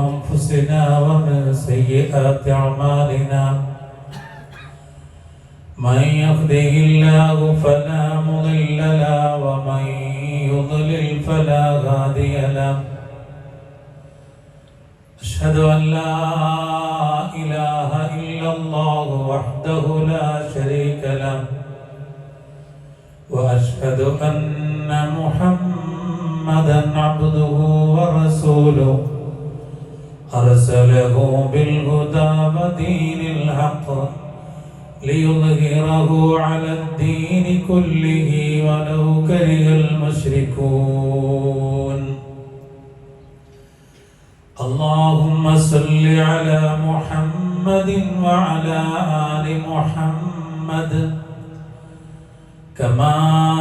أنفسنا ومن سيئات أعمالنا من يهده الله فلا مضل له ومن يضلل فلا هادي له أشهد أن لا إله إلا الله وحده لا شريك له وأشهد أن محمدا عبده ورسوله أرسله بالهدى ودين الحق ليظهره على الدين كله ولو كره المشركون اللهم صل على محمد وعلى آل محمد كما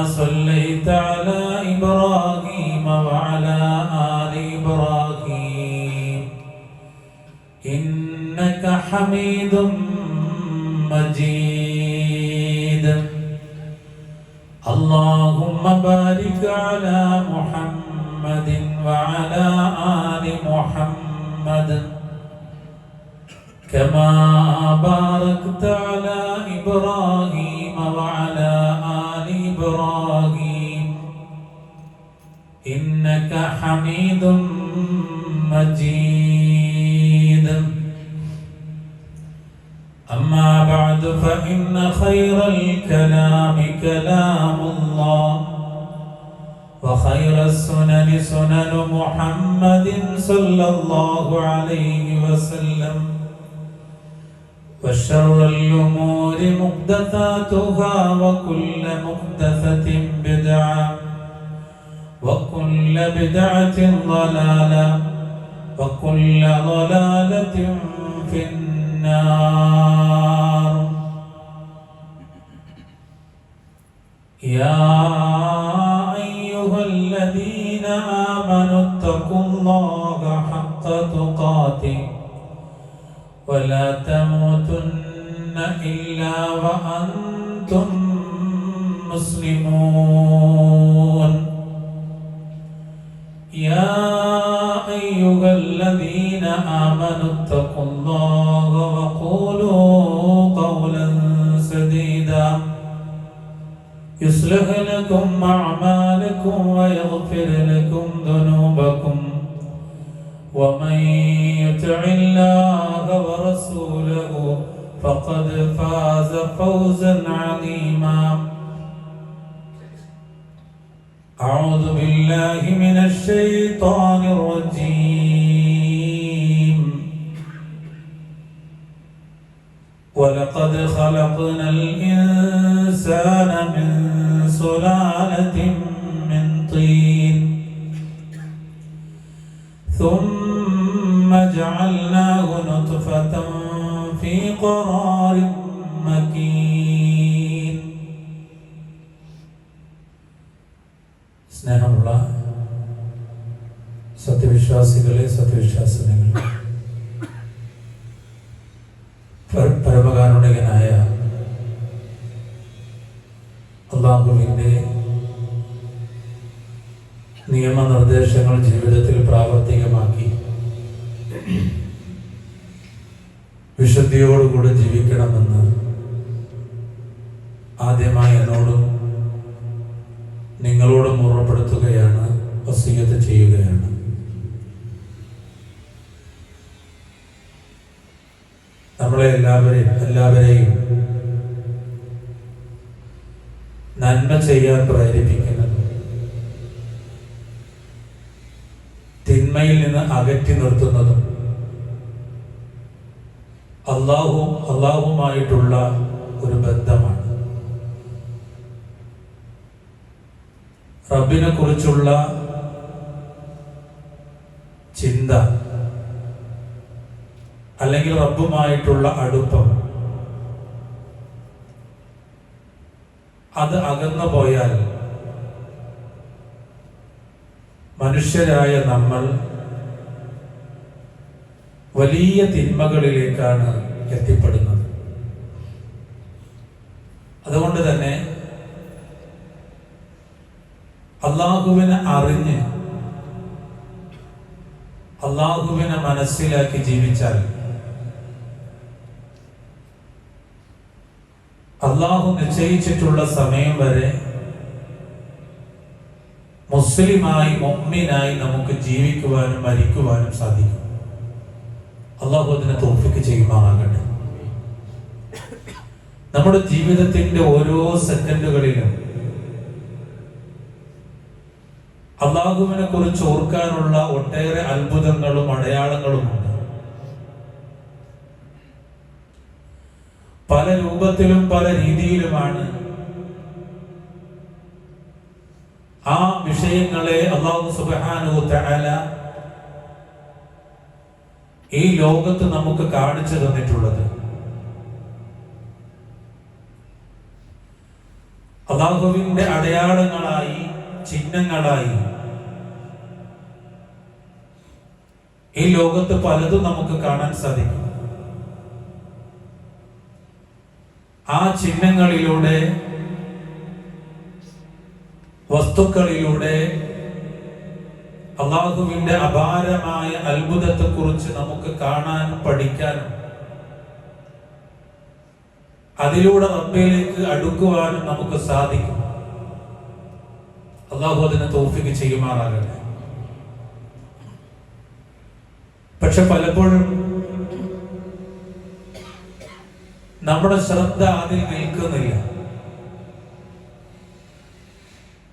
صليت على إبراهيم وعلى آل إبراهيم إنك حميد مجيد اللهم بارك على محمد وعلى آل محمد كما باركت على إبراهيم وعلى آل إبراهيم إنك حميد مجيد أما بعد فإن خير الكلام كلام الله وخير السنن سنن محمد صلى الله عليه وسلم وشر الأمور محدثاتها وكل محدثة بدعة وكل بدعة ضلالة وكل ضلالة في النار يا أيها الذين آمنوا اتقوا الله حق تقاته ولا تموتن إلا وأنتم مسلمون يا أيها الذين آمنوا اتقوا الله وقولوا قولا سديدا يصلح لكم أعمالكم ويغفر لكم ذنوبكم ومن يطع الله ورسوله فقد فاز فوزا عظيما أعوذ بالله من الشيطان الرجيم ولقد خلقنا الإنسان من سلالة من طين ثم جعلناه نطفة في قرار مكين സ്നേഹമുള്ള സത്യവിശ്വാസികളെ സത്യവിശ്വാസിനികളെ പരമകാരുണികനായ അല്ലാഹുവിൻ്റെ നിയമനിർദ്ദേശങ്ങൾ ജീവിതത്തിൽ പ്രാവർത്തികമാക്കി വിശുദ്ധിയോടുകൂടി ജീവിക്കണമെന്ന് ആദ്യമായി എന്നോടും നിങ്ങളോടും ഓർമ്മപ്പെടുത്തുകയാണ്, വസിയ്യത്ത് ചെയ്യുകയാണ്. നമ്മളെ എല്ലാവരെയും നന്മ ചെയ്യാൻ പ്രേരിപ്പിക്കുന്നത്, തിന്മയിൽ നിന്ന് അകറ്റി നിർത്തുന്നതും അള്ളാഹുമായിട്ടുള്ള ഒരു ബന്ധമാണ്. റബ്ബിനെ കുറിച്ചുള്ള ചിന്ത അല്ലെങ്കിൽ റബ്ബുമായിട്ടുള്ള അടുപ്പം അത് അകന്നു പോയാൽ മനുഷ്യരായ നമ്മൾ വലിയ തിന്മകളിലേക്കാണ് എത്തിപ്പെടുന്നത്. അതുകൊണ്ട് തന്നെ അള്ളാഹുവിനെ അറിഞ്ഞ് അള്ളാഹുവിനെ മനസ്സിലാക്കി ജീവിച്ചാൽ അള്ളാഹു നിശ്ചയിച്ചിട്ടുള്ള സമയം വരെ മുസ്ലിമായി മുഅ്മിനായി നമുക്ക് ജീവിക്കുവാനും മരിക്കുവാനും സാധിക്കും. അള്ളാഹു അതിനെ തൗഫീഖ് ചെയ്യുമാറാകട്ടെ. നമ്മുടെ ജീവിതത്തിന്റെ ഓരോ സെക്കൻഡുകളിലും അള്ളാഹുവിനെ കുറിച്ച് ഓർക്കാനുള്ള ഒട്ടേറെ അത്ഭുതങ്ങളും അടയാളങ്ങളുമുണ്ട്. പല രൂപത്തിലും പല രീതിയിലുമാണ് ആ വിഷയങ്ങളെ അല്ലാഹു സുബ്ഹാനഹു തആല ഈ ലോകത്ത് നമുക്ക് കാണിച്ചു തന്നിട്ടുള്ളത്. അല്ലാഹുവിന്റെ അടയാളങ്ങളായി, ചിഹ്നങ്ങളായി ഈ ലോകത്ത് പലതും നമുക്ക് കാണാൻ സാധിക്കും. ആ ചിഹ്നങ്ങളിലൂടെ, വസ്തുക്കളിലൂടെ അല്ലാഹുവിന്റെ അപാരമായ അത്ഭുതത്തെക്കുറിച്ച് നമുക്ക് കാണാനും പഠിക്കാനും അതിലൂടെ റബ്ബിലേക്ക് അടുക്കുവാനും നമുക്ക് സാധിക്കും. അല്ലാഹു അതിനെ തൗഫീഖ് ചെയ്യുമാറാകട്ടെ. പക്ഷെ പലപ്പോഴും നമ്മുടെ ശ്രദ്ധ അതിൽ നിൽക്കുന്നില്ല.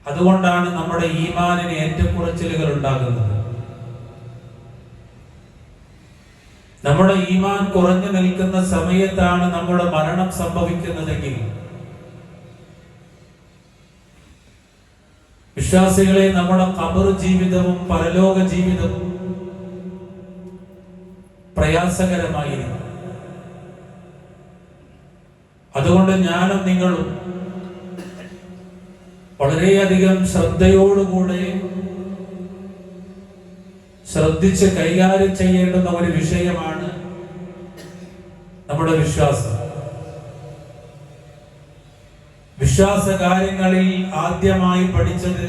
അതുകൊണ്ടാണ് നമ്മുടെ ഈമാനിന് ഏറ്റക്കുറച്ചിലുകൾ ഉണ്ടാകുന്നത്. നമ്മുടെ ഈമാൻ കുറഞ്ഞു നിൽക്കുന്ന സമയത്താണ് നമ്മുടെ മരണം സംഭവിക്കുന്നതെങ്കിൽ വിശ്വാസികളെ, നമ്മുടെ ഖബർ ജീവിതവും പരലോക ജീവിതവും പ്രയാസകരമായിരിക്കും. അതുകൊണ്ട് ഞാനും നിങ്ങളും വളരെയധികം ശ്രദ്ധയോടുകൂടെ ശ്രദ്ധിച്ച് കൈകാര്യം ചെയ്യേണ്ടുന്ന ഒരു വിഷയമാണ് നമ്മുടെ വിശ്വാസം. വിശ്വാസ കാര്യങ്ങളിൽ ആദ്യമായി പഠിച്ചത്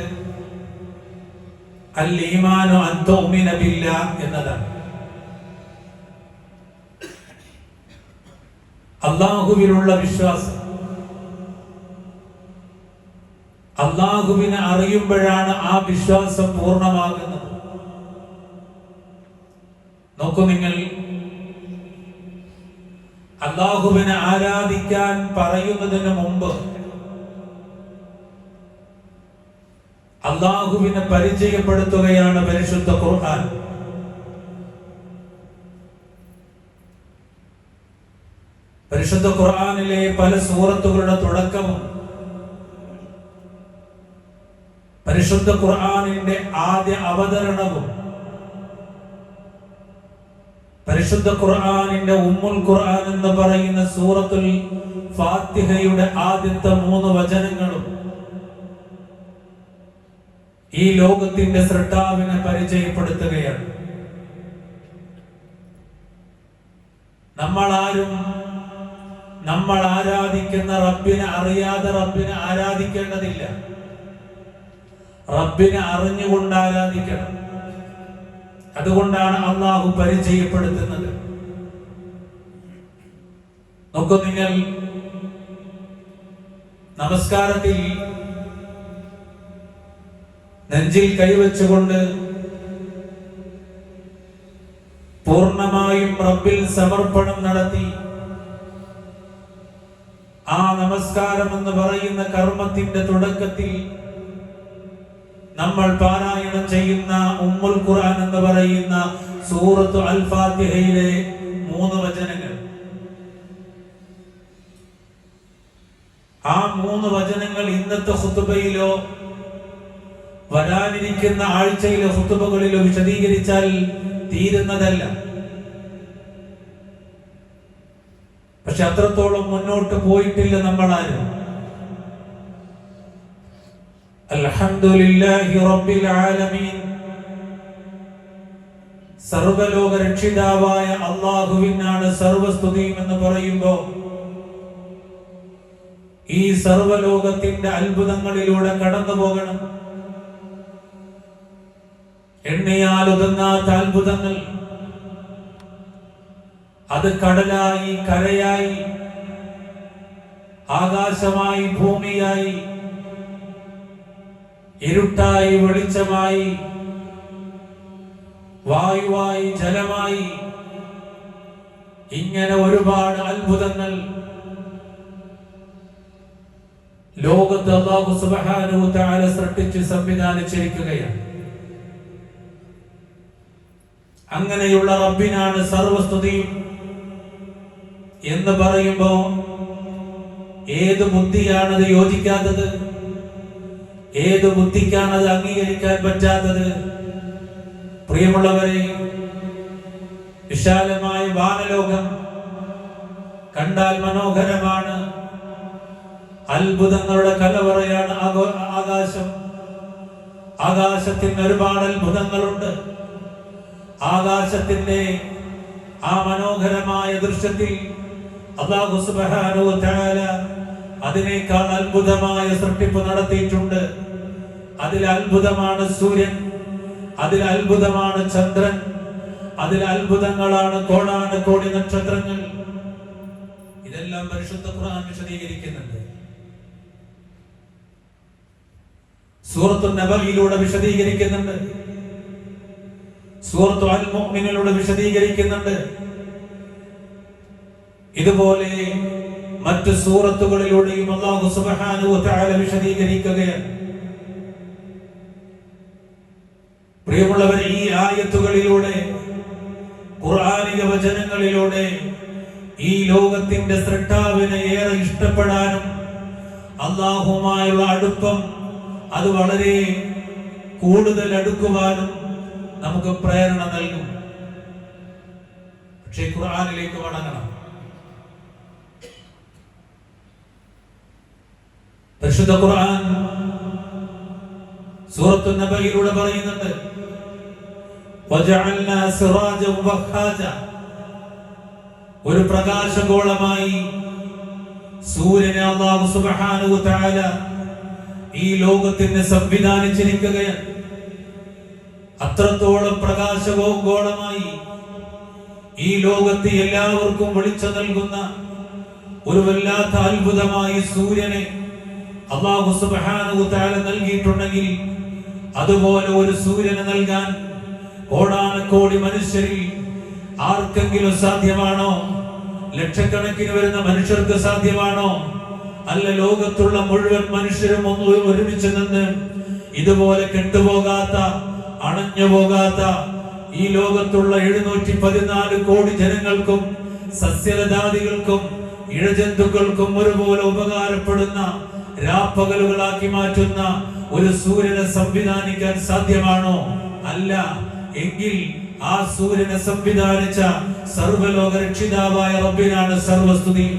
അൽ ഈമാനു അൻ തുഅ്മിന ബില്ലാഹ് എന്നതാണ്. അല്ലാഹുവിലുള്ള വിശ്വാസം. അല്ലാഹുവിനെ അറിയുമ്പോഴാണ് ആ വിശ്വാസം പൂർണ്ണമാകുന്നത്. നോക്കൂ, നിങ്ങൾ അല്ലാഹുവിനെ ആരാധിക്കാൻ പറയുന്നതിന് മുമ്പ് അല്ലാഹുവിനെ പരിചയപ്പെടുത്തുകയാണ് പരിശുദ്ധ ഖുർആൻ. പരിശുദ്ധ ഖുർആനിലെ പല സൂറത്തുകളുടെ തുടക്കവും പരിശുദ്ധ ഖുർആനിന്റെ ആദ്യ അവതരണവും പരിശുദ്ധ ഖുർആനിന്റെ ഉമ്മുൽ ഖുർആൻ എന്ന് പറയുന്ന സൂറത്തുൽ ഫാത്തിഹയുടെ ആദ്യത്തെ 3 വചനങ്ങളും ഈ ലോകത്തിന്റെ സൃഷ്ടാവിനെ പരിചയപ്പെടുത്തുകയാണ്. നമ്മൾ ആരാധിക്കുന്ന റബ്ബിനെ അറിയാതെ റബ്ബിനെ ആരാധിക്കേണ്ടതില്ല. റബ്ബിനെ അറിഞ്ഞുകൊണ്ട് ആരാധിക്കണം. അതുകൊണ്ടാണ് അല്ലാഹു പരിചയപ്പെടുത്തുന്നത്. നോക്കൂ, നിങ്ങൾ നമസ്കാരത്തിൽ നെഞ്ചിൽ കൈവച്ചുകൊണ്ട് പൂർണ്ണമായും റബ്ബിൽ സമർപ്പണം നടത്തി ആ നമസ്കാരം എന്ന് പറയുന്ന കർമ്മത്തിന്റെ തുടക്കത്തിൽ നമ്മൾ പാരായണം ചെയ്യുന്ന ഉമ്മുൽ ഖുർആൻ എന്ന് പറയുന്ന സൂറത്തു അൽ ഫാത്തിഹയിലെ 3 വചനങ്ങൾ, ആ 3 വചനങ്ങൾ ഇന്നത്തെ ഖുതുബയിലോ വരാനിരിക്കുന്ന ആഴ്ചയിലെ ഖുതുബകളിലോ വിശദീകരിച്ചാൽ തീരുന്നതല്ല. പക്ഷെ അത്രത്തോളം മുന്നോട്ട് പോയിട്ടില്ല നമ്മളാരും. അൽഹംദുലില്ലാഹി റബ്ബിൽ ആലമീൻ. സർവലോക രക്ഷിതാവായ അല്ലാഹുവിനാണ് സർവസ്തുതിയും എന്ന് പറയുമ്പോൾ ഈ സർവലോകത്തിന്റെ അത്ഭുതങ്ങളിലൂടെ കടന്നു പോകണം. എണ്ണിയാൽ ഒതുങ്ങാത്ത അത്ഭുതങ്ങൾ. അത് കടലായി, കരയായി, ആകാശമായി, ഭൂമിയായി, ഇരുട്ടായി, വെളിച്ചമായി, വായുവായി, ജലമായി, ഇങ്ങനെ ഒരുപാട് അത്ഭുതങ്ങൾ ലോകത്ത് അല്ലാഹു സുബ്ഹാനഹു വ തആല സൃഷ്ടിച്ച് സംവിധാനിച്ചിരിക്കുകയാണ്. അങ്ങനെയുള്ള റബ്ബിനാണ് സർവസ്തുതിയും എന്ന് പറയുമ്പോ ഏത് ബുദ്ധിയാണത് യോജിക്കാത്തത്? ഏത് ബുദ്ധിക്കാണത് അംഗീകരിക്കാൻ പറ്റാത്തത്? പ്രിയമുള്ളവരെ, വിശാലമായ വാനലോകം കണ്ടാൽ മനോഹരമാണ്. അത്ഭുതങ്ങളുടെ കലവറയാണ് ആകാശം. ആകാശത്തിന് ഒരുപാട് അത്ഭുതങ്ങളുണ്ട്. ആകാശത്തിന്റെ ആ മനോഹരമായ ദൃശ്യത്തിൽ അല്ലാഹു സുബ്ഹാനഹു വ തആല അതിനേക്കാൾ അത്ഭുതമായ സൃഷ്ടിപ്പ് നടത്തിയിട്ടുണ്ട്. അതിൽ അത്ഭുതമാണ് സൂര്യൻ, അതിൽ അത്ഭുതമാണ് ചന്ദ്രൻ, അതിൽ അത്ഭുതങ്ങളാണ് കോടാനുകോടി നക്ഷത്രങ്ങൾ. ഇതെല്ലാം പരിശുദ്ധ ഖുർആൻ വിശദീകരിക്കുന്നുണ്ട്. സൂറത്തു നബയിലൂടെ വിശദീകരിക്കുന്നുണ്ട്. സൂറത്തു അൽ മുഅ്മിനിലൂടെ വിശദീകരിക്കുന്നുണ്ട്. ഇതുപോലെ മറ്റു സൂറത്തുകളിലൂടെയും അല്ലാഹു സുബ്ഹാനഹു വ തആല വിശദീകരിക്കുകയാണ്. പ്രിയമുള്ളവരെ, ഈ ആയത്തുകളിലൂടെ, ഖുർആനിക വചനങ്ങളിലൂടെ ഈ ലോകത്തിന്റെ സൃഷ്ടാവിനെ ഏറെ ഇഷ്ടപ്പെടാനും അല്ലാഹുവുമായുള്ള അടുപ്പം അത് വളരെ കൂടുതൽ അടുക്കുവാനും നമുക്ക് പ്രേരണ നൽകും. പക്ഷേ ഖുർആനിലേക്ക് മടങ്ങണം. പരിശുദ്ധ ഖുർആൻ സൂറത്തു നബയിലൂടെ പറയുന്നുണ്ട്, വജഅൽനാ സിറാജൻ വഖാജ, ഒരു പ്രകാശഗോളമായി സൂര്യനെ അല്ലാഹു സുബ്ഹാനഹു വ തആല ഈ ലോകത്തിന് സംവിധാനിച്ചിരിക്കുകയാണ്. അത്രത്തോളം പ്രകാശഗോളമായി ഈ ലോകത്തെ എല്ലാവർക്കും വെളിച്ചം നൽകുന്ന ഒരു വല്ലാത്ത അത്ഭുതമായി സൂര്യനെ അല്ലാഹു സുബ്ഹാനഹു വ തആല നൽകിയിട്ടുണ്ടെങ്കിൽ അതുപോലെ ഒരു സൂര്യനെ നൽകാൻ കോടാനുകോടി മനുഷ്യരിൽ ആർക്കെങ്കിലും സാധ്യമാണോ? ലക്ഷക്കണക്കിന് വരുന്ന മനുഷ്യർക്ക് സാധ്യമാണോ? അല്ല, ലോകത്തുള്ള മുഴുവൻ മനുഷ്യരും ഒരുമിച്ച് നിന്ന് ഇതുപോലെ കെട്ടുപോകാത്ത, അണഞ്ഞു പോകാത്ത ഈ ലോകത്തുള്ള 714 കോടി ജനങ്ങൾക്കും സസ്യലതാദികൾക്കും ഇഴജന്തുക്കൾക്കും ഒരുപോലെ ഉപകാരപ്പെടുന്ന രാപ്പകലുകളാക്കി മാറ്റുന്ന ഒരു സൂര്യനെ സംവിധാനിക്കാൻ സാധ്യമാണോ? അല്ല. എങ്കിൽ ആ സൂര്യനെ സംവിധാനിച്ച സർവ്വലോക രക്ഷിതാവായ റബ്ബിനാണ് സർവസ്തുതിയും.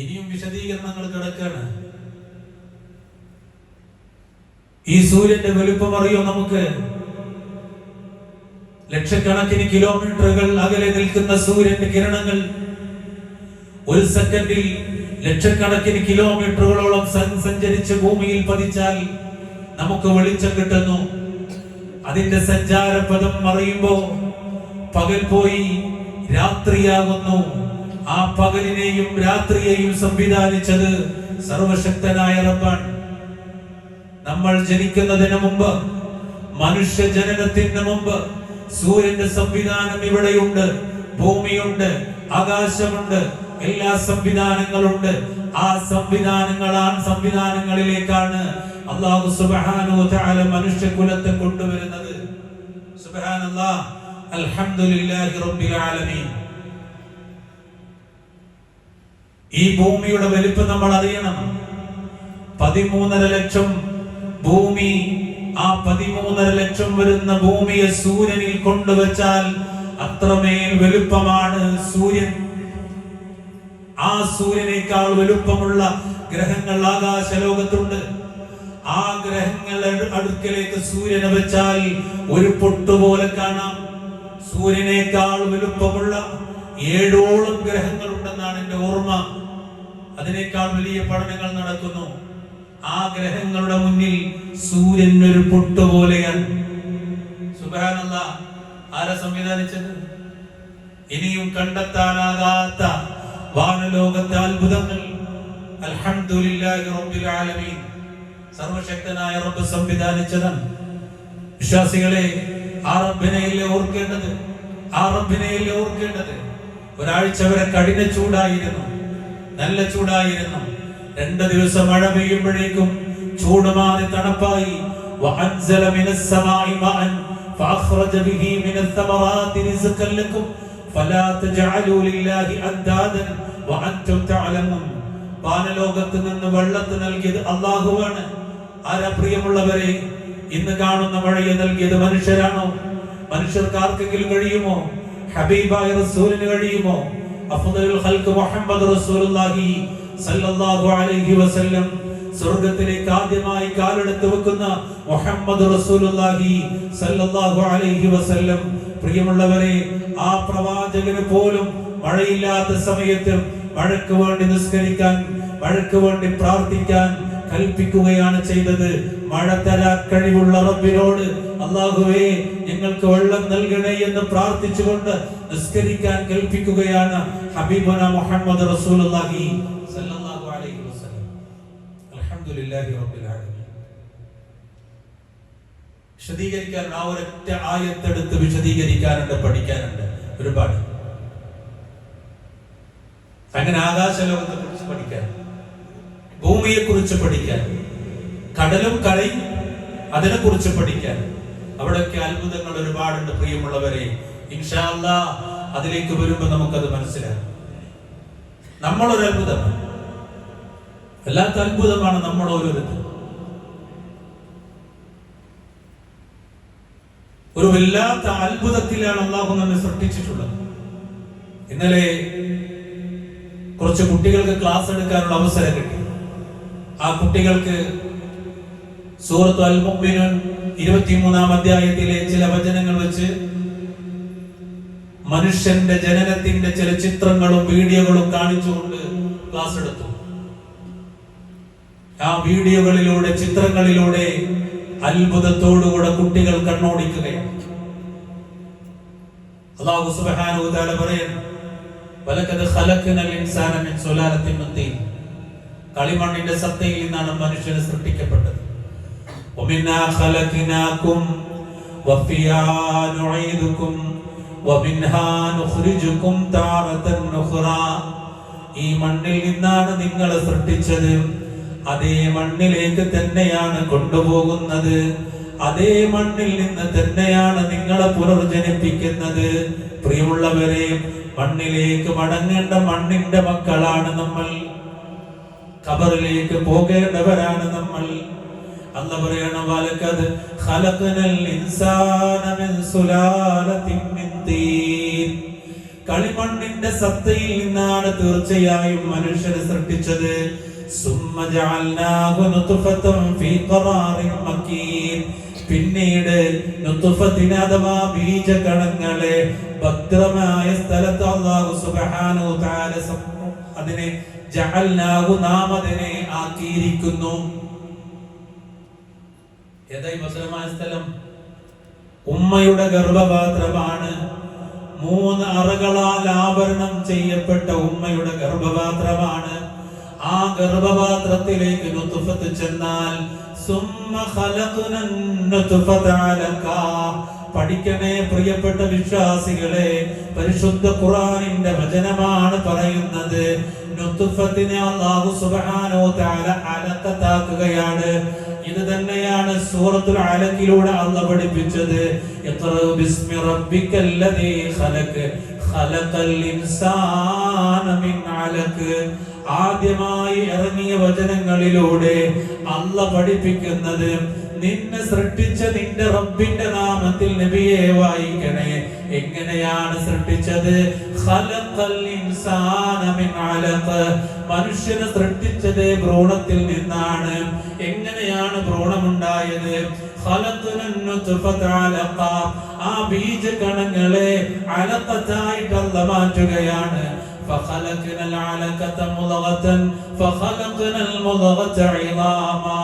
ഇനിയും വിശദീകരണങ്ങൾ കിടക്കാണ്. ഈ സൂര്യന്റെ വലുപ്പം അറിയോ നമുക്ക്? ലക്ഷക്കണക്കിന് കിലോമീറ്ററുകൾ അകലെ നിൽക്കുന്ന സൂര്യന്റെ കിരണങ്ങൾ ഒരു സെക്കൻഡിൽ ലക്ഷക്കണക്കിന് കിലോമീറ്ററുകളോളം സഞ്ചരിച്ച് ഭൂമിയിൽ പതിച്ചാൽ നമുക്ക് വെളിച്ചം കിട്ടുന്നു. അതിന്റെ സഞ്ചാരപഥം മറിയുമ്പോ പകൽ പോയി രാത്രിയാകുന്നു. ആ പകലിനെയും രാത്രിയെയും സംവിധാനിച്ചത് സർവശക്തനായ റബ്ബാണ്. നമ്മൾ ജനിക്കുന്നതിന് മുമ്പ്, മനുഷ്യ ജനനത്തിന് മുമ്പ് സൂര്യന്റെ സംവിധാനം ഇവിടെയുണ്ട്. ഭൂമിയുണ്ട്, ആകാശമുണ്ട്, എല്ലാ സംവിധാനങ്ങളുണ്ട്. ആ സംവിധാനങ്ങളിലേക്കാണ് അല്ലാഹു സുബ്ഹാനഹു വ തആല മനുഷ്യകുലത്തെ കൊണ്ടുവരുന്നത്. സുബ്ഹാനല്ലാഹ്, അൽഹംദുലില്ലാഹി റബ്ബിൽ ആലമീൻ. ഈ ഭൂമിയുടെ വലിപ്പം നമ്മൾ അറിയണം. 13.5 ലക്ഷം ഭൂമി. ആ 13.5 ലക്ഷം വരുന്ന ഭൂമിയെ സൂര്യനിൽ കൊണ്ടുവച്ചാൽ അത്രമേൽ വലുപ്പമാണ് സൂര്യൻ. ആ സൂര്യനേക്കാൾ വലുപ്പമുള്ള ഗ്രഹങ്ങൾ ആകാശലോകത്തുണ്ട്. ആ ഗ്രഹങ്ങളുടെ അടുക്കലേക്ക് സൂര്യനെ വെച്ചാൽ ഒരു പൊട്ടുപോലെ കാണാം. സൂര്യനേക്കാൾ വലുപ്പമുള്ള 7ഓളം ഗ്രഹങ്ങൾ ഉണ്ടെന്നാണ് എന്റെ ഓർമ്മ. അതിനേക്കാൾ വലിയ പഠനങ്ങൾ നടക്കുന്നു. ആ ഗ്രഹങ്ങളുടെ മുന്നിൽ സൂര്യൻ ഒരു പൊട്ടുപോലെയാണ്. സുബ്ഹാനല്ലാഹ്, ആരാ സംവിധാനിച്ചത്? ഇനിയും കണ്ടെത്താനാകാത്ത വാനലോകത്തെ അത്ഭുതങ്ങൾ അൽഹംദുലില്ലാഹി റബ്ബിൽ ആലമീൻ, സർവശക്തനായ റബ്ബ് സംവിധാനിച്ചതാണ്. വിശ്വാസികളെ, ആ റബ്ബിനെയല്ലേ ഓർക്കേണ്ടത്, ആ റബ്ബിനെയല്ലേ ഓർക്കേണ്ടത്. ഒരാഴ്ച വരെ കഠിന ചൂടായിരുന്നു, നല്ല ചൂടായിരുന്നു. 2 ദിവസം മഴ പെയ്യുമ്പോഴേക്കും ചൂട് മാറി തണുപ്പായി. വഅൻസല മിനസ് സമാഇ മഅൻ ഫഅഖ്റജ ബിഹി മിനസ് തമറാത്തി റിസ്ഖൻ ലക്കും ഫലാ തജഅലൂ ലില്ലാഹി അൻദാദൻ വഅൻതും തഅലമൂൻ. വാനലോകത്ത് നിന്ന് വെള്ളത്തെ നൽകിയത് അല്ലാഹുവാണ്. ആരാ പ്രിയമുള്ളവരെ? ഇന്ന് കാണുന്ന മഴയെ നൽകിയത് മനുഷ്യരാണോ? മനുഷ്യർക്ക് ആർക്കെങ്കിലും കഴിയുമോ? ഹബീബായ റസൂലിന് കഴിയുമോ? അഫ്ദലുൽ ഖൽഖ് മുഹമ്മദ് റസൂലുള്ളാഹി സല്ലല്ലാഹു അലൈഹി വസല്ലം, സ്വർഗ്ഗത്തിലേക്ക് ആദ്യമായി കാലെടുത്ത് വെക്കുന്ന മുഹമ്മദ് റസൂലുള്ളാഹി സല്ലല്ലാഹു അലൈഹി വസല്ലം, പ്രിയമുള്ളവരെ, ആ പ്രവാചകന് പോലും മഴയില്ലാത്ത സമയത്ത് മഴയ്ക്ക് വേണ്ടി നിസ്കരിക്കാൻ, മഴയ്ക്ക് വേണ്ടി പ്രാർത്ഥിക്കാൻ കൽപ്പിക്കുകയാണ് ചെയ്തത്. മഴ തരാൻ കഴിവുള്ള റബ്ബിനോട് അല്ലാഹുവേ ഞങ്ങൾക്ക് വെള്ളം നൽകണേ എന്ന് പ്രാർത്ഥിച്ചുകൊണ്ട് നിസ്കരിക്കാൻ കൽപ്പിക്കുകയാണ് ഹബീബുന മുഹമ്മദ് റസൂലുള്ളാഹി സല്ലല്ലാഹു അലൈഹി വസല്ലം. അൽഹംദുലില്ലാഹി റബ്ബിൽ ആലമീൻ. വിശദീകരിക്കാൻ ആ ഒരൊറ്റ ആയത്തെടുത്ത് വിശദീകരിക്കാനുണ്ട്, പഠിക്കാനുണ്ട് ഒരുപാട്. അങ്ങനെ ആകാശലോകത്തെ കുറിച്ച് പഠിക്കാൻ, ഭൂമിയെ കുറിച്ച് പഠിക്കാൻ, കടലും കരയും അതിനെ കുറിച്ച് പഠിക്കാൻ, അവിടെയൊക്കെ അത്ഭുതങ്ങൾ ഒരുപാടുണ്ട് പ്രിയമുള്ളവരെ. ഇൻഷാ അല്ലാഹ് അതിലേക്ക് വരുമ്പോൾ നമുക്കത് മനസ്സിലാകും. നമ്മളൊരു അത്ഭുതമാണ്, വല്ലാത്ത അത്ഭുതമാണ് നമ്മൾ ഓരോരുത്തരും. ഒരു വല്ലാത്ത അത്ഭുതത്തിലാണ് അല്ലാഹു നമ്മെ സൃഷ്ടിച്ചിട്ടുള്ളത്. ഇന്നലെ കുറച്ച് കുട്ടികൾക്ക് ക്ലാസ് എടുക്കാനുള്ള അവസരം കിട്ടി. ആ കുട്ടികൾക്ക് സൂറത്തുൽ അൽ-മുഅ്മിനൂൻ 23-ാം അധ്യായത്തിലെ ചില വചനങ്ങൾ വെച്ച് മനുഷ്യന്റെ ജനനത്തിന്റെ ചില ചിത്രങ്ങളും വീഡിയോകളും കാണിച്ചുകൊണ്ട് ക്ലാസ് എടുത്തു. ആ വീഡിയോകളിലൂടെ, ചിത്രങ്ങളിലൂടെ അത്ഭുതത്തോടുകൂടെ കുട്ടികൾ കണ്ണോടിക്കുകയാണ്. അല്ലാഹു സുബ്ഹാനഹു വ തആല പറയുന്നു, വലഖദ് ഖലഖനൽ ഇൻസാന മിൻ സുലാലത്തിൻ മിൻ തീൻ. കളിമണ്ണിന്റെ സത്തയിൽ നിന്നാണ് മനുഷ്യനെ സൃഷ്ടിക്കപ്പെട്ടത്. ومنها خلقناكم وفيها نعيدكم ومنها نخرجكم تارة أخرى. ഈ മണ്ണിൽ നിന്നാണ് നിങ്ങളെ സൃഷ്ടിച്ചത്, അതേ മണ്ണിലേക്ക് തന്നെയാണ് കൊണ്ടുപോകുന്നത്, അതേ മണ്ണിൽ നിന്ന് തന്നെയാണ് നിങ്ങളെ പുനർജനിപ്പിക്കുന്നത്. പ്രിയമുള്ളവരെ, മണ്ണിലേക്ക് മടങ്ങേണ്ട മണ്ണിന്റെ മക്കളാണ് നമ്മൾ, ഖബറിലേക്ക് പോകേണ്ടവരാണ് നമ്മൾ. അല്ലാഹു പറയാണ്, വലഖദ് ഖലഖനൽ ഇൻസാന മിൻ സുലാലത്തിൻ മിൻ തീൻ. കളിമണ്ണിന്റെ സത്തയിൽ നിന്നാണ് തീർച്ചയായും മനുഷ്യനെ സൃഷ്ടിച്ചത്. സുമ്മ ജഅൽനാഹു നുത്ഫതൻ ഫീ ഖറാറിൻ മക്കീൻ. പിന്നീട് നുത്ഫത്തിനെ അഥവാ ബീജകണങ്ങളെ ഭദ്രമായ സ്ഥലത്ത് അല്ലാഹു സുബ്ഹാനഹു തആല അതിനെ ജഅൽനാഹു, നാം അതിനെ ആക്കിയിരിക്കുന്നു. ഏതായി ഭദ്രമായ സ്ഥലം? ഉമ്മയുടെ ഗർഭപാത്രമാണ്. 3 അറകളാൽ ആവരണം ചെയ്യപ്പെട്ട ഉമ്മയുടെ ഗർഭപാത്രമാണ്. ആ ഗർഭപാത്രത്തിലേക്ക് നുത്ഫത്ത് ചെന്നാൽ സുമ്മ ഖലഖനൻ നുത്ഫത അലഖാ. പഠിക്കണേ പ്രിയപ്പെട്ട വിശ്വാസികളെ, പരിശുദ്ധ ഖുർആനിന്റെ വചനമാണ് പറയുന്നത്. നുത്ഫത്തിനെ അല്ലാഹു സുബ്ഹാനഹു വ തആല അലഖത്താക്കുകയാണ്. ഇത് തന്നെയാണ് സൂറത്തുൽ അലഖിലൂടെ അല്ലാഹു പഠിപ്പിച്ചത്. ഇഖ്റ ബിസ്മി റബ്ബിക്കല്ലദീ ഖലഖ് ഖലഖൽ ഇൻസാന മിൻ അലഖ്. ആദ്യമായി ഇറങ്ങിയ വചനങ്ങളിലൂടെ അല്ലാഹു പഠിപ്പിക്കുന്നത്, നിന്നെ സൃഷ്ടിച്ച നിന്റെ റബ്ബിന്റെ നാമത്തിൽ നബിയെ വായിക്കണേ. എങ്ങനെയാണ് സൃഷ്ടിച്ചത്? ഖലഖൽ ഇൻസാന മിൻ അലഖ്. മനുഷ്യനെ സൃഷ്ടിച്ചത് ഭ്രൂണത്തിൽ നിന്നാണ്. എങ്ങനെയാണ് ഭ്രൂണമുണ്ടായത്? ഖലഖനൻ നുത്ഫത അലഖ. ആ ബീജകണങ്ങളെ അലഖത്തായിട്ട് അല്ലാഹു മാറ്റുകയാണ്. فخلقنا العلقة مضغة فخلقنا المضغة عظاما.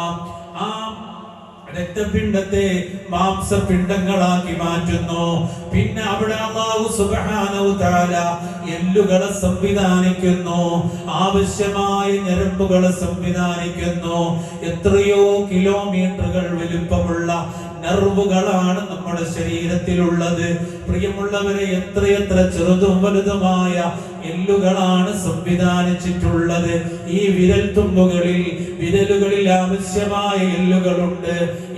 രക്തപിണ്ഡത്തെ മാംസപിണ്ഡങ്ങളാക്കി മാറ്റുന്നു. പിന്നെ അവിടെ അല്ലാഹു സുബ്ഹാനഹു തആല എല്ലുകളെ സംവിധാനിക്കുന്നു, ആവശ്യമായ ഞരമ്പുകളെ സംവിധാനിക്കുന്നു. എത്രയോ കിലോമീറ്ററുകൾ വലുപ്പമുള്ള നെർവുകളാണ് നമ്മുടെ ശരീരത്തിലുള്ളത്. പ്രിയമുള്ളവരെ, എത്രയെത്ര ചെറുതും വലുതുമായ എല്ലുകളാണ് സംവിധാനിച്ചിട്ടുള്ളത്. ഈ വിരലുകളിൽ ആവശ്യമായ എല്ലുകളുണ്ട്.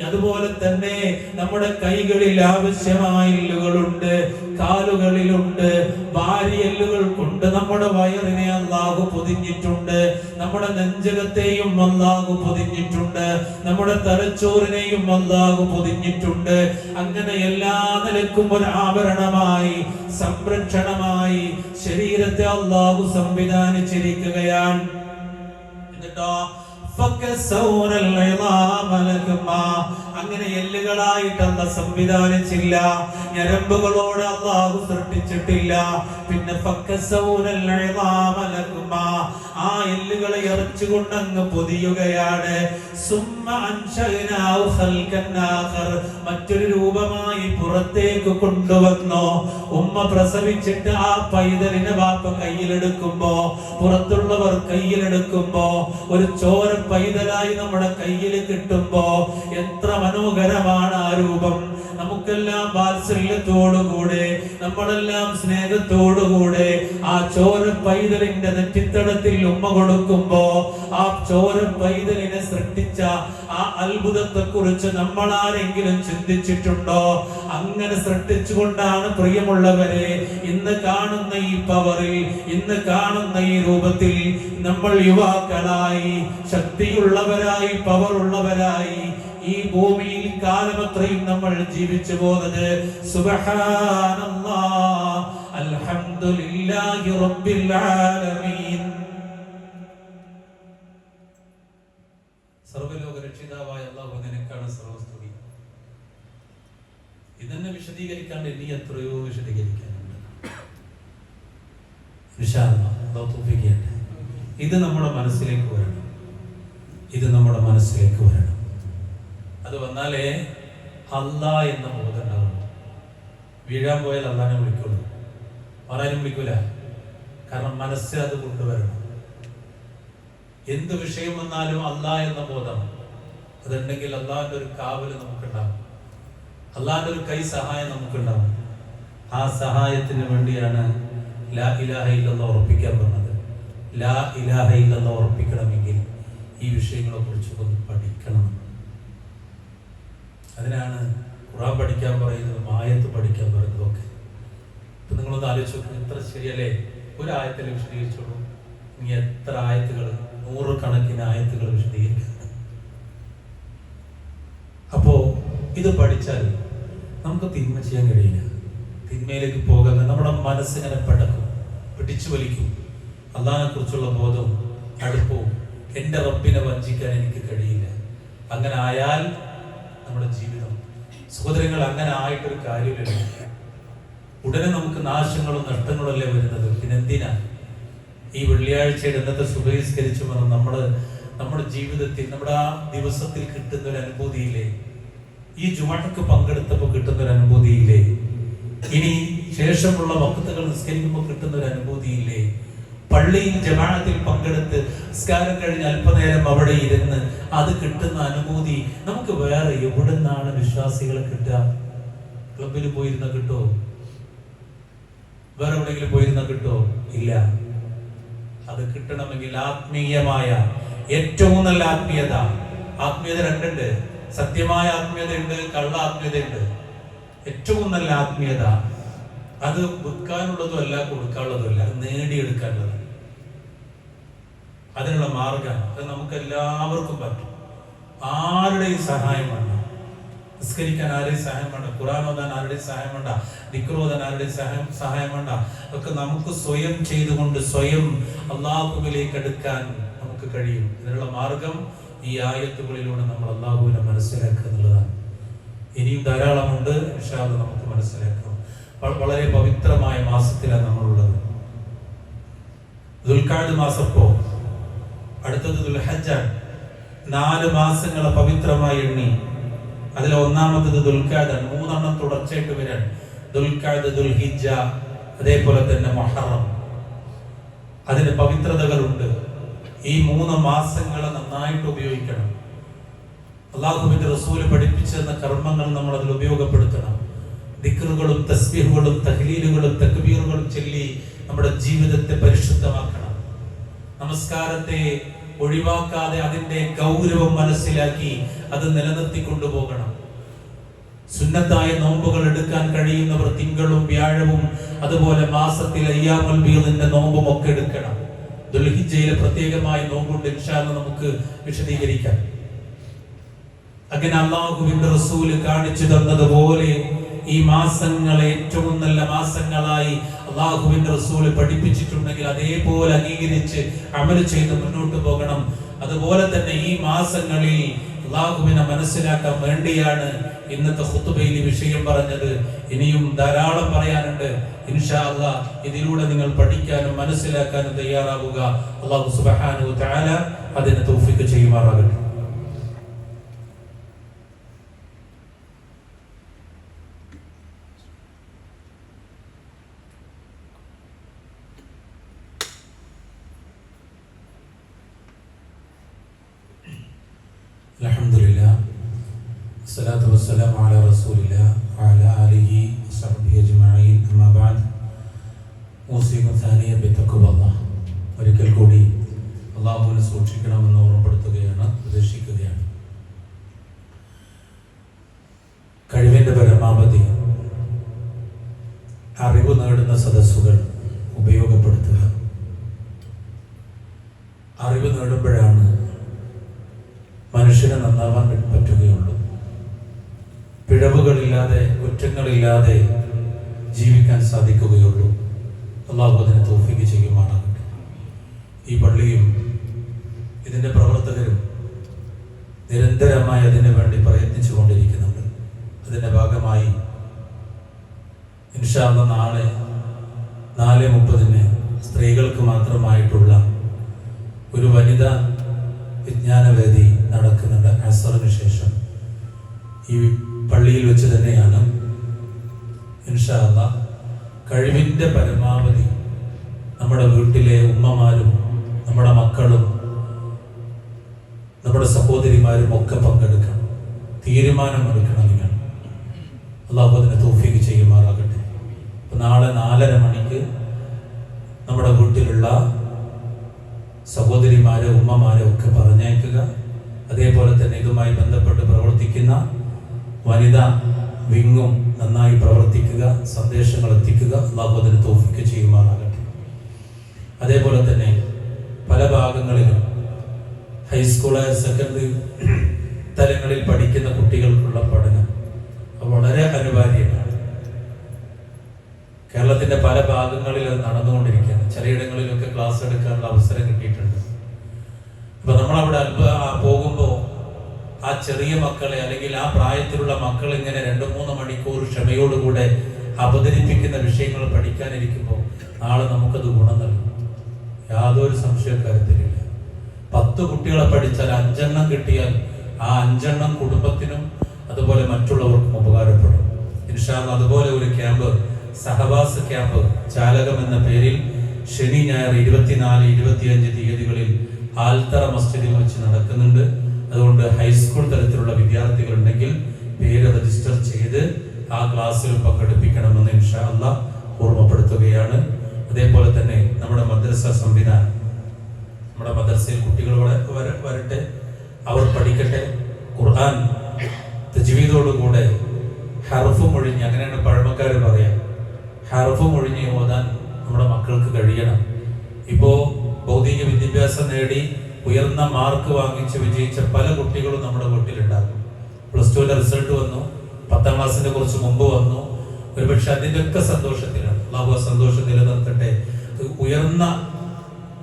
അതുപോലെ തന്നെ നമ്മുടെ കൈകളിൽ ആവശ്യമായ എല്ലുകളുണ്ട്, കാലുകളിലുണ്ട്. വാരിയെല്ലുകൾ കൊണ്ട് നമ്മുടെ വയറിനെ അല്ലാഹു പൊതിഞ്ഞിട്ടുണ്ട്, നമ്മുടെ നെഞ്ചകത്തെയും അല്ലാഹു പൊതിഞ്ഞിട്ടുണ്ട്, നമ്മുടെ തലച്ചോറിനെയും അല്ലാഹു പൊതിഞ്ഞിട്ടുണ്ട്. അങ്ങനെ എല്ലാ നിലക്കും ഒരു ആഭരണമായി, സംരക്ഷണമായി ശരീരത്തെ അല്ലാഹു സംവിധാനിച്ചിരിക്കുകയാണ്. എന്നിട്ടോ അങ്ങനെ എല്ലുകളായിട്ടല്ല സംവിധാനിച്ചില്ല, ഞരമ്പുകളോട് അല്ലാഹു സൃഷ്ടിച്ചിട്ടില്ല. പിന്നെ ആ എല്ലുകളെ ഇറച്ചുകൊണ്ട് അങ്ങ് പൊതിയുകയാണ്. മറ്റൊരു രൂപമായി പുറത്തേക്ക് കൊണ്ടുവന്നു. ഉമ്മ പ്രസവിച്ചിട്ട് ആ പൈതലിനെ വാപ്പ കയ്യിലെടുക്കുമ്പോ, പുറത്തുള്ളവർ കയ്യിലെടുക്കുമ്പോ, ഒരു ചോര പൈതലായി നമ്മുടെ കയ്യിൽ കിട്ടുമ്പോ എത്ര മനോഹരമാണ് ആ രൂപം. നമുക്കെല്ലാം വാത്സല്യത്തോടുകൂടെ, നമ്മളെല്ലാം സ്നേഹത്തോടുകൂടെ ആ ചോര പൈതലിന്റെ നെറ്റിത്തടത്തിൽ ഉമ്മ കൊടുക്കുമ്പോ ആ ചോര പൈതലിനെ സൃഷ്ടിച്ച ആ അത്ഭുതത്തെ കുറിച്ച് നമ്മൾ ആരെങ്കിലും ചിന്തിച്ചിട്ടുണ്ടോ? അങ്ങനെ സൃഷ്ടിച്ചുകൊണ്ടാണ് പ്രിയമുള്ളവരെ ഇന്ന് കാണുന്ന ഈ പവറിൽ, ഇന്ന് കാണുന്ന ഈ രൂപത്തിൽ നമ്മൾ യുവാക്കളായി, ശക്തിയുള്ളവരായി, പവറുള്ളവരായി ഈ ഭൂമിയിൽ കാലമത്രയും നമ്മൾ ജീവിച്ചു പോകുന്നത്. സുബ്ഹാനല്ലാഹ്, അൽഹംദുലില്ലാഹി റബ്ബിൽ ആലമീൻ. സർവ്വലോക രക്ഷിതാവായ അല്ലാഹു നിനക്കാണ് സർവസ്തുതി. ഇതെന്നെ വിശദീകരിക്കാണ്ട് ഇനി എത്രയോ വിശദീകരിക്കാനുണ്ട്. ഇൻഷാ അല്ലാഹ് അല്ലാഹു തൗഫീഖ് ചെയ്യട്ടെ. ഇത് നമ്മുടെ മനസ്സിലേക്ക് വരണം, ഇത് നമ്മുടെ മനസ്സിലേക്ക് വരണം. അത് വന്നാലേ അല്ലാ എന്ന ബോധം ഉണ്ടാവുള്ളൂ. വീഴാൻ പോയാൽ അല്ലാനെ വിളിക്കുള്ളൂ, ആരാനും വിളിക്കൂല. കാരണം മനസ്സ് അത് കൊണ്ടുവരണം. എന്ത് വിഷയം വന്നാലും അല്ലാ എന്ന ബോധം അതുണ്ടെങ്കിൽ അല്ലാന്റെ ഒരു കാവല് നമുക്കുണ്ടാവും, അല്ലാന്റെ ഒരു കൈ സഹായം നമുക്കുണ്ടാവും. ആ സഹായത്തിന് വേണ്ടിയാണ് ലാ ഇലാഹ ഇല്ലല്ലാഹ് ഉറപ്പിക്കാൻ പറഞ്ഞത്. ലാ ഇലാഹ ഇല്ലല്ലാഹ് ഉറപ്പിക്കണമെങ്കിൽ ഈ വിഷയങ്ങളെ കുറിച്ചൊക്കെ ഒന്ന് പഠിക്കണം. അതിനാണ് ഖുർആൻ പഠിക്കാൻ പറയുന്നതും ആയത്ത് പഠിക്കാൻ പറയുന്നതൊക്കെ. ഇപ്പൊ നിങ്ങളൊന്ന് ആലോചിച്ച് നോക്കുക, എത്ര ശരിയല്ലേ? ഒരു ആയത്തിൽ വിശദീകരിച്ചോളൂ, ഇനി എത്ര ആയത്തുകൾ, 100 കണക്കിന് ആയത്തുകൾ വിശദീകരിക്കുക. അപ്പോ ഇത് പഠിച്ചാൽ നമുക്ക് തിന്മ ചെയ്യാൻ കഴിയില്ല, തിന്മയിലേക്ക് പോകാൻ നമ്മുടെ മനസ്സിങ്ങനെ പിടിച്ചു വലിക്കും. അല്ലാഹനെ കുറിച്ചുള്ള ബോധവും അടുപ്പവും, എൻ്റെ റബ്ബിനെ വഞ്ചിക്കാൻ എനിക്ക് കഴിയില്ല. അങ്ങനെ ആയാൽ നമ്മുടെ ജീവിതം, സഹോദരങ്ങൾ, അങ്ങനെ ആയിട്ടൊരു കാര്യമില്ല. ഉടനെ നമുക്ക് നാശങ്ങളും നഷ്ടങ്ങളും അല്ലേ വരുന്നത്. പിന്നെന്തിനാ ഈ വെള്ളിയാഴ്ചയുടെ ഇന്നത്തെ സുബഹിസ്കരിച്ചു വന്ന് നമ്മുടെ ജീവിതത്തിൽ, നമ്മുടെ ആ ദിവസത്തിൽ കിട്ടുന്ന ഒരു അനുഭൂതിയില്ലേ, ഈ ജുമാക്ക് പങ്കെടുത്തപ്പോൾ കിട്ടുന്ന ഒരു അനുഭൂതിയില്ലേ, ഇനി ശേഷമുള്ള വഖ്തുകൾ നിസ്കരിക്കുമ്പോൾ കിട്ടുന്ന ഒരു അനുഭൂതിയില്ലേ, പള്ളിയിൽ ജമാഅത്തിൽ പങ്കെടുത്ത് നിസ്കാരം കഴിഞ്ഞ് അല്പനേരം അവിടെ ഇരുന്ന് അത് കിട്ടുന്ന അനുഭൂതി നമുക്ക് വേറെ എവിടെ നിന്നാണ് വിശ്വാസികളെ കിട്ടുക? ക്ലബിൽ പോയിരുന്ന കിട്ടോ? വേറെ എവിടെയെങ്കിലും പോയിരുന്ന കിട്ടോ? ഇല്ല. അത് കിട്ടണമെങ്കിൽ ആത്മീയമായ, ഏറ്റവും നല്ല ആത്മീയത രണ്ടുണ്ട്. സത്യമായ ആത്മീയതയുണ്ട്, കള്ള ആത്മീയതയുണ്ട്. ഏറ്റവും നല്ല ആത്മീയത അത് വിൽക്കാനുള്ളതും അല്ല, കൊടുക്കാനുള്ളതും അല്ല, നേടിയെടുക്കാനുള്ളത്. അതിനുള്ള മാർഗം അത് നമുക്ക് എല്ലാവർക്കും പറ്റും. ആരുടെയും സഹായം വേണ്ട, നിസ്കരിക്കാൻ ആരുടെയും സഹായം വേണ്ട, ഖുർആൻ ഓതാൻ ആരുടെയും സഹായം വേണ്ട, ദിക്ർ ഓതാൻ ആരുടെയും സഹായം വേണ്ട. ഒക്കെ നമുക്ക് സ്വയം ചെയ്തുകൊണ്ട് സ്വയം അല്ലാഹുവിലേക്ക് അടുക്കാൻ നമുക്ക് കഴിയും. ഇതിനുള്ള മാർഗം ഈ ആയത്തുകളിലൂടെ നമ്മൾ അല്ലാഹുവിനെ മനസ്സിലാക്കുക എന്നുള്ളതാണ്. ഇനിയും ധാരാളമുണ്ട്, ഇൻഷാ അല്ലാഹ് നമുക്ക് മനസ്സിലാക്കാം. വളരെ പവിത്രമായ മാസത്തിലാണ് നമ്മളുള്ളത്. ദുൽഖഅദ് മാസപ്പോ അടുത്തത് ദുൽഹജ്ജാണ്. 4 മാസങ്ങളെ പവിത്രമായി എണ്ണി. അതിൽ ഒന്നാമത്തത് ദുൽഖഅദാണ്. 3 തുടർച്ചയായിട്ട് വരാൻ. ദുൽഖഅദ്, ദുൽഹിജ്ജ, അതേപോലെ തന്നെ മുഹറം. അതിന് പവിത്രതകളുണ്ട്. ഈ 3 മാസങ്ങളെ നന്നായിട്ട് ഉപയോഗിക്കണം. അല്ലാഹുവിന്റെ റസൂൽ പഠിപ്പിച്ചെന്ന കർമ്മങ്ങൾ നമ്മൾ അതിൽ ഉപയോഗപ്പെടുത്തണം. ദിക്റുകളും തസ്ബീഹുകളും തഹ്ലീലുകളും തക്ബീറുകളും ചൊല്ലി നമ്മുടെ ജീവിതത്തെ പരിശുദ്ധമാക്കണം. നമസ്കാരത്തെ ഒഴിവാക്കാതെ അതിന്റെ ഗൗരവം മനസ്സിലാക്കി അത് നിലനിർത്തി കൊണ്ടുപോകണം. സുന്നത്തായ നോമ്പുകൾ എടുക്കാൻ കഴിയുന്നവർ തിങ്കളും വ്യാഴവും അതുപോലെ മാസത്തിൽ അയ്യാമുൽ ബീദിന്റെ നോമ്പും ഒക്കെ എടുക്കണം. ദുൽഹിജ്ജയിലെ പ്രത്യേകമായ നോമ്പുണ്ട്, ഇൻഷാ അല്ലാഹ് നമുക്ക് വിശദീകരിക്കാം. അങ്ങനെ അല്ലാഹുവിന്റെ റസൂൽ കാണിച്ചു തന്നതുപോലെ ഈ മാസങ്ങളെ ഏറ്റവും നല്ല മാസങ്ങളായി അല്ലാഹുവിന്റെ റസൂൽ പഠിപ്പിച്ചിട്ടുണ്ടെങ്കിൽ അതേപോലെ അംഗീകരിച്ച് അമൽ ചെയ്ത് മുന്നോട്ട് പോകണം. അതുപോലെ തന്നെ ഈ മാസങ്ങളിൽ അല്ലാഹുവിനെ മനസ്സിലാക്കാൻ വേണ്ടിയാണ് ഇന്നത്തെ ഖുതുബയിൽ വിഷയം പറഞ്ഞത്. ഇനിയും ധാരാളം പറയാനുണ്ട്. ഇൻഷാ അല്ലാഹ് ഇതിലൂടെ നിങ്ങൾ പഠിക്കാനും മനസ്സിലാക്കാനും തയ്യാറാവുക. അല്ലാഹു സുബ്ഹാനഹു വ തആല അതിനെ തൗഫീഖ് ചെയ്യുമാറാകട്ടെ. അൽഹംദുലില്ലാഹ് വസ്സലാത്തു വസ്സലാമു അലാ റസൂലില്ലാഹ് വഅലാ ആലിഹി വസഹ്ബിഹി അജ്മഈൻ. അമ്മാ ബഅദ്. ഊസികും സാനിയ ബിത്തഖ്വല്ലാഹ്. ഒരിക്കൽ കൂടി അല്ലാഹുവിനെ സൂക്ഷിക്കണമെന്ന് ഓർമ്മപ്പെടുത്തുകയാണ്, ഉപദേശിക്കുകയാണ്. കഴിവിന്റെ പരമാവധി അറിവ് നേടുന്ന സദസ്സുകൾ ഉപയോഗപ്പെടുത്തുക. അറിവ് നേടുമ്പോഴാണ് മനുഷ്യനെ നന്നാവാൻ പറ്റുകയുള്ളൂ. പിഴവുകളില്ലാതെ കുറ്റങ്ങളില്ലാതെ ജീവിക്കാൻ സാധിക്കുകയുള്ളൂ. അല്ലാഹു അതിനെ തൗഫീഖ് ചെയ്യുമാറാകട്ടെ. ഈ പള്ളിയും ഇതിന്റെ പ്രവർത്തകരും നിരന്തരമായി അതിനു വേണ്ടി പ്രയത്നിച്ചു കൊണ്ടിരിക്കുന്നുണ്ട്. അതിന്റെ ഭാഗമായി ഇൻഷാ അല്ലാഹ് നാളെ 4:30 സ്ത്രീകൾക്ക് മാത്രമായിട്ടുള്ള ഒരു വനിതാ വിജ്ഞാനവേദി നടക്കുന്നുണ്ട്. അസ്റിന് ശേഷം ഈ പള്ളിയിൽ വെച്ച് തന്നെയാണ്. ഇൻഷാ അല്ലാഹ് കഴിവിൻ്റെ പരമാവധി നമ്മുടെ വീട്ടിലെ ഉമ്മമാരും നമ്മുടെ മക്കളും നമ്മുടെ സഹോദരിമാരും ഒക്കെ പങ്കെടുക്കണം. തീരുമാനമെടുക്കണം. നിങ്ങൾ അല്ലാഹു അതിനെ തൗഫീഖ് ചെയ്യുമാറാകട്ടെ. അപ്പോൾ നാളെ 4:30 മണിക്ക് നമ്മുടെ വീട്ടിലുള്ള സഹോദരിമാരെ ഉമ്മമാരെ ഒക്കെ പറഞ്ഞേക്കുക. അതേപോലെ തന്നെ ഇതുമായി ബന്ധപ്പെട്ട് പ്രവർത്തിക്കുന്ന വനിതാ വിങ്ങും നന്നായി പ്രവർത്തിക്കുക, സന്ദേശങ്ങൾ എത്തിക്കുക. അല്ലാഹു അതിന് തൗഫീഖ് ചെയ്യുമാറാകട്ടെ. അതേപോലെ തന്നെ പല ഭാഗങ്ങളിലും ഹൈസ്കൂൾ, ഹയർ സെക്കൻഡറി തലങ്ങളിൽ പഠിക്കുന്ന കുട്ടികൾക്കുള്ള പഠനം വളരെ അനിവാര്യമാണ്. കേരളത്തിന്റെ പല ഭാഗങ്ങളിൽ അത് നടന്നുകൊണ്ടിരിക്കുകയാണ്. ചിലയിടങ്ങളിലൊക്കെ ക്ലാസ് എടുക്കാനുള്ള അവസരം കിട്ടിയിട്ടുണ്ട്. അപ്പൊ നമ്മളവിടെ പോകുമ്പോൾ ആ ചെറിയ മക്കളെ അല്ലെങ്കിൽ ആ പ്രായത്തിലുള്ള മക്കൾ ഇങ്ങനെ 2-3 മണിക്കൂർ ക്ഷമയോടുകൂടെ അവതരിപ്പിക്കുന്ന വിഷയങ്ങൾ പഠിക്കാനിരിക്കുമ്പോൾ നാളെ നമുക്കത് ഗുണം നൽകും. യാതൊരു സംശയക്കാര്യത്തിലില്ല. 10 കുട്ടികളെ പഠിച്ചാൽ 5 കിട്ടിയാൽ ആ 5 കുടുംബത്തിനും അതുപോലെ മറ്റുള്ളവർക്കും ഉപകാരപ്പെടും. ഇൻഷാ അല്ലാഹ് അതുപോലെ ഒരു ക്യാമ്പ്, സഹവാസ് ക്യാമ്പ് ചാലകം എന്ന പേരിൽ ശനി ഞായർ 24, 25 തീയതികളിൽ ആൽത്തറ മസ്ജിദിൽ വെച്ച് നടക്കുന്നുണ്ട്. അതുകൊണ്ട് ഹൈസ്കൂൾ തലത്തിലുള്ള വിദ്യാർത്ഥികൾ ഉണ്ടെങ്കിൽ പേര് രജിസ്റ്റർ ചെയ്ത് ആ ക്ലാസ്സിൽ പങ്കെടുപ്പിക്കണമെന്ന് ഇൻഷാ അല്ലാഹ് ഓർമ്മപ്പെടുത്തുകയാണ്. അതേപോലെ തന്നെ നമ്മുടെ മദ്രസ സംവിധാനം, നമ്മുടെ മദ്രസയിൽ കുട്ടികൾ വരട്ടെ, അവർ പഠിക്കട്ടെ. ഖുർആൻ തജ്വീദോടുകൂടെ ഹർഫ് മൊഴിഞ്ഞ്, അങ്ങനെയാണ് പഴമക്കാർ പറയാം, ഹർഫ് മൊഴിഞ്ഞ് ഓതാൻ നമ്മുടെ മക്കൾക്ക് കഴിയണം. ഇപ്പോൾ ഭൗതിക വിദ്യാഭ്യാസം നേടി ഉയർന്ന മാർക്ക് വാങ്ങിച്ച് വിജയിച്ച പല കുട്ടികളും നമ്മുടെ വീട്ടിലുണ്ടാകും. +2 റിസൾട്ട് വന്നു, 10ാം ക്ലാസ്സിന്റെ കുറച്ച് മുമ്പ് വന്നു. ഒരുപക്ഷെ അതിൻ്റെ ഒക്കെ സന്തോഷത്തിലാണ്. അല്ലാഹു ആ സന്തോഷം നിലനിർത്തട്ടെ. ഉയർന്ന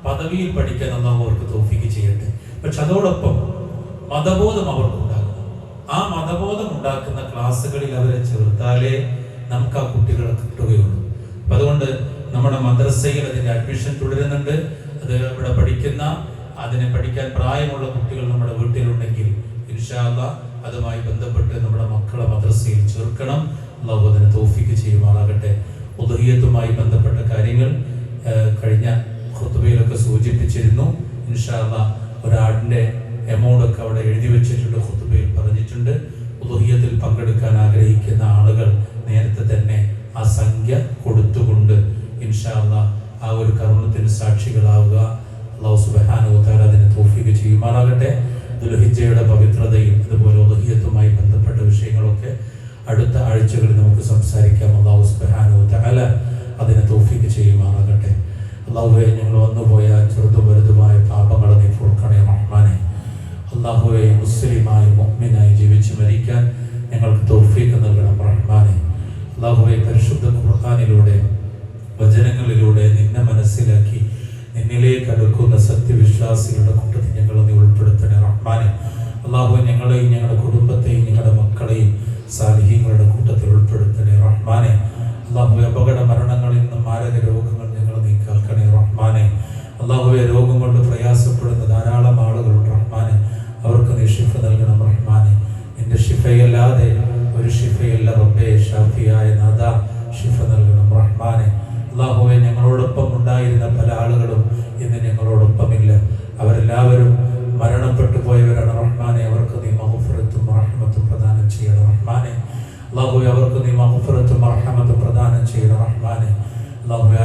പദവിയിൽ പഠിക്കാൻ അല്ലാഹു അവർക്ക് തൗഫീഖ് ചെയ്യട്ടെ. പക്ഷെ അതോടൊപ്പം മതബോധം അവർക്കുണ്ടാകും. ആ മതബോധം ഉണ്ടാക്കുന്ന ക്ലാസ്സുകളിൽ അവരെ ചേർത്താലേ നമുക്ക് ആ കുട്ടികളെ കിട്ടുകയുള്ളൂ. അപ്പം അതുകൊണ്ട് നമ്മുടെ മദ്രസയിൽ അതിൻ്റെ അഡ്മിഷൻ തുടരുന്നുണ്ട്. അത് ഇവിടെ പഠിക്കുന്ന അതിനെ പഠിക്കാൻ പ്രായമുള്ള കുട്ടികൾ നമ്മുടെ വീട്ടിലുണ്ടെങ്കിൽ ഇൻഷാ അല്ലാഹ് അതുമായി ബന്ധപ്പെട്ട് നമ്മുടെ മക്കളെ മദ്രസയിൽ ചേർക്കണം. അല്ലാഹു അതിനെ തൗഫീഖ് ചെയ്യുമാറാകട്ടെ. ഉദ്ഹിയത്തുമായി ബന്ധപ്പെട്ട കാര്യങ്ങൾ കഴിഞ്ഞ ഖുത്ബയിലൊക്കെ സൂചിപ്പിച്ചിരുന്നു. ഇൻഷാ അല്ലാഹ് ഒരാടിൻ്റെ എമൗണ്ട് ഒക്കെ അവിടെ എഴുതി വെച്ചിട്ടുണ്ട്, ഖുത്ബയിൽ പറഞ്ഞിട്ടുണ്ട്. ഉദ്ഹിയത്തിൽ പങ്കെടുക്കാൻ ആഗ്രഹിക്കുന്ന ആളുകൾ നേരത്തെ തന്നെ ആ സംഖ്യ കൊടുത്തുകൊണ്ട് ഇൻഷാ അല്ലാഹ് ആ ഒരു കർമ്മത്തിന് സാക്ഷികളാവുക. അല്ലാഹു സുബ്ഹാനഹു വ തആല അതിനെ തൗഫീഖ് ചെയ്യുമാറാകട്ടെ. ദുൽഹിജ്ജയുടെ പവിത്രതയും അതുപോലെ ഉദ്ഹിയത്തുമായി ബന്ധപ്പെട്ട വിഷയങ്ങളൊക്കെ അടുത്ത ആഴ്ചകളിൽ നമുക്ക് സംസാരിക്കാം. അല്ലാഹു സുബ്ഹാനഹു വ തആല അതിനെ തൗഫീഖ് ചെയ്യുമാറാകട്ടെ. അല്ലാഹുവേ, ഞങ്ങൾ വന്നുപോയ ചെറുതും വലുതുമായ പാപങ്ങളെ നീ പൊറുക്കണേ റഹ്മാനെ. അല്ലാഹുവേ, മുസ്ലിമായി മുഅ്മിനായി ജീവിച്ച് മരിക്കാൻ ഞങ്ങൾക്ക് തൗഫീഖ് നൽകണം റഹ്മാനെ. അല്ലാഹുവേ, പരിശുദ്ധ ഖുർആനിലൂടെ വചനങ്ങളിലൂടെ നിന്നെ മനസ്സിലാക്കി നിന്നിലേക്ക് അടുക്കുന്ന സത്യവിശ്വാസികളുടെ കൂട്ടത്തിൽ ഞങ്ങളെ നീ ഉൾപ്പെടുത്തണേ റഹ്മാനെ. അല്ലാഹുവേ, ഞങ്ങളെയും ഞങ്ങളുടെ കുടുംബത്തെയും ഞങ്ങളുടെ മക്കളെയും സാലിഹീങ്ങളുടെ കൂട്ടത്തിൽ ഉൾപ്പെടുത്തണേ റഹ്മാനെ. അല്ലാഹുവേ, അപകട മരണങ്ങളിൽ നിന്നും മാരക രോഗങ്ങൾ ഞങ്ങൾ നീ കേൾക്കണേ റഹ്മാനെ. അല്ലാഹുവേ, രോഗം കൊണ്ട് പ്രയാസപ്പെടുന്ന ധാരാളം ആളുകളുണ്ട് റഹ്മാനെ. അവർക്ക് നീ ശിഫ നൽകണം റഹ്മാനെ. നിന്റെ ശിഫയല്ലാതെ ഒരു ശിഫയല്ല റബ്ബേ. ഷാഫിയായ നാഥ, ശിഫ നൽകണം റഹ്മാനെ. അല്ലാഹുവേ, ഞങ്ങളോടൊപ്പം ഉണ്ടായിരുന്ന പല ആളുകളും ഇന്ന് ഞങ്ങളോടൊപ്പമില്ല. അവരെല്ലാവരും മരണപ്പെട്ടു പോയവരാണ് റഹ്മാനെ. അവർക്ക് നീ മഗ്ഫിറത്തും റഹ്മത്തും പ്രദാനം ചെയ്യണം റഹ്മാനെ. അല്ലാഹുവേ, അവർക്ക് നീ മഗ്ഫിറത്തും റഹ്മത്തും പ്രദാനം ചെയ്യണം റഹ്മാനെ. അല്ലാഹുവേ,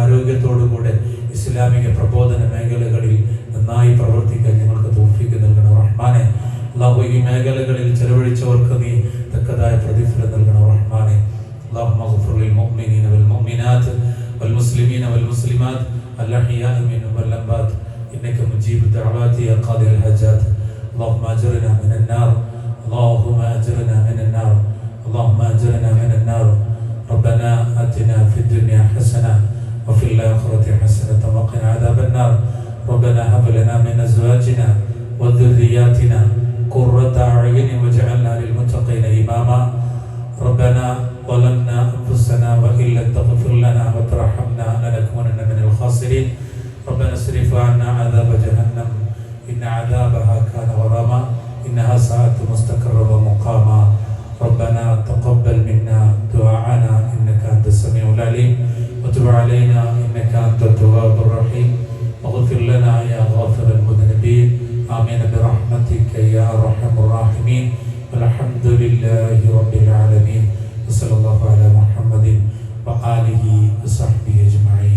ആരോഗ്യത്തോടുകൂടെ ഇസ്ലാമിക പ്രബോധന മേഖലകളിൽ നന്നായി പ്രവർത്തിക്കാൻ ഞങ്ങൾക്ക് തൗഫീഖ് നൽകണം റഹ്മാനെ. അല്ലാഹുവേ, ഈ മേഖലകളിൽ ചെലവഴിച്ചവർക്ക് നീ തക്കതായ പ്രതിഫലം നൽകണം റഹ്മാനെ. اللهم اغفر للمؤمنين والمؤمنات والمسلمين والمسلمات الأحياء منهم والأموات إنك مجيب الدعوات يا قاضي الحاجات. اللهم أجرنا من النار، اللهم أجرنا من النار، اللهم أجرنا من النار. ربنا آتنا في الدنيا حسنة وفي الآخرة حسنة وقنا عذاب النار. ربنا هب لنا من أزواجنا وذرياتنا قرة أعين واجعلنا للمتقين إماما. ربنا ظلمنا أنفسنا وإن لم تغفر لنا وترحمنا لنكونن من الخاسرين. ربنا اصرف عنا عذاب جهنم إن عذابها كان غراما إنها ساءت مستقرا ومقاما. ربنا تقبل منا دعاءنا إنك أنت السميع العليم وتب علينا إنك أنت التواب الرحيم واغفر لنا يا غافر المذنبين. آمين برحمتك يا أرحم الراحمين. والحمد لله رب العالمين. وصلى الله على محمد وآله وصحبه أجمعين.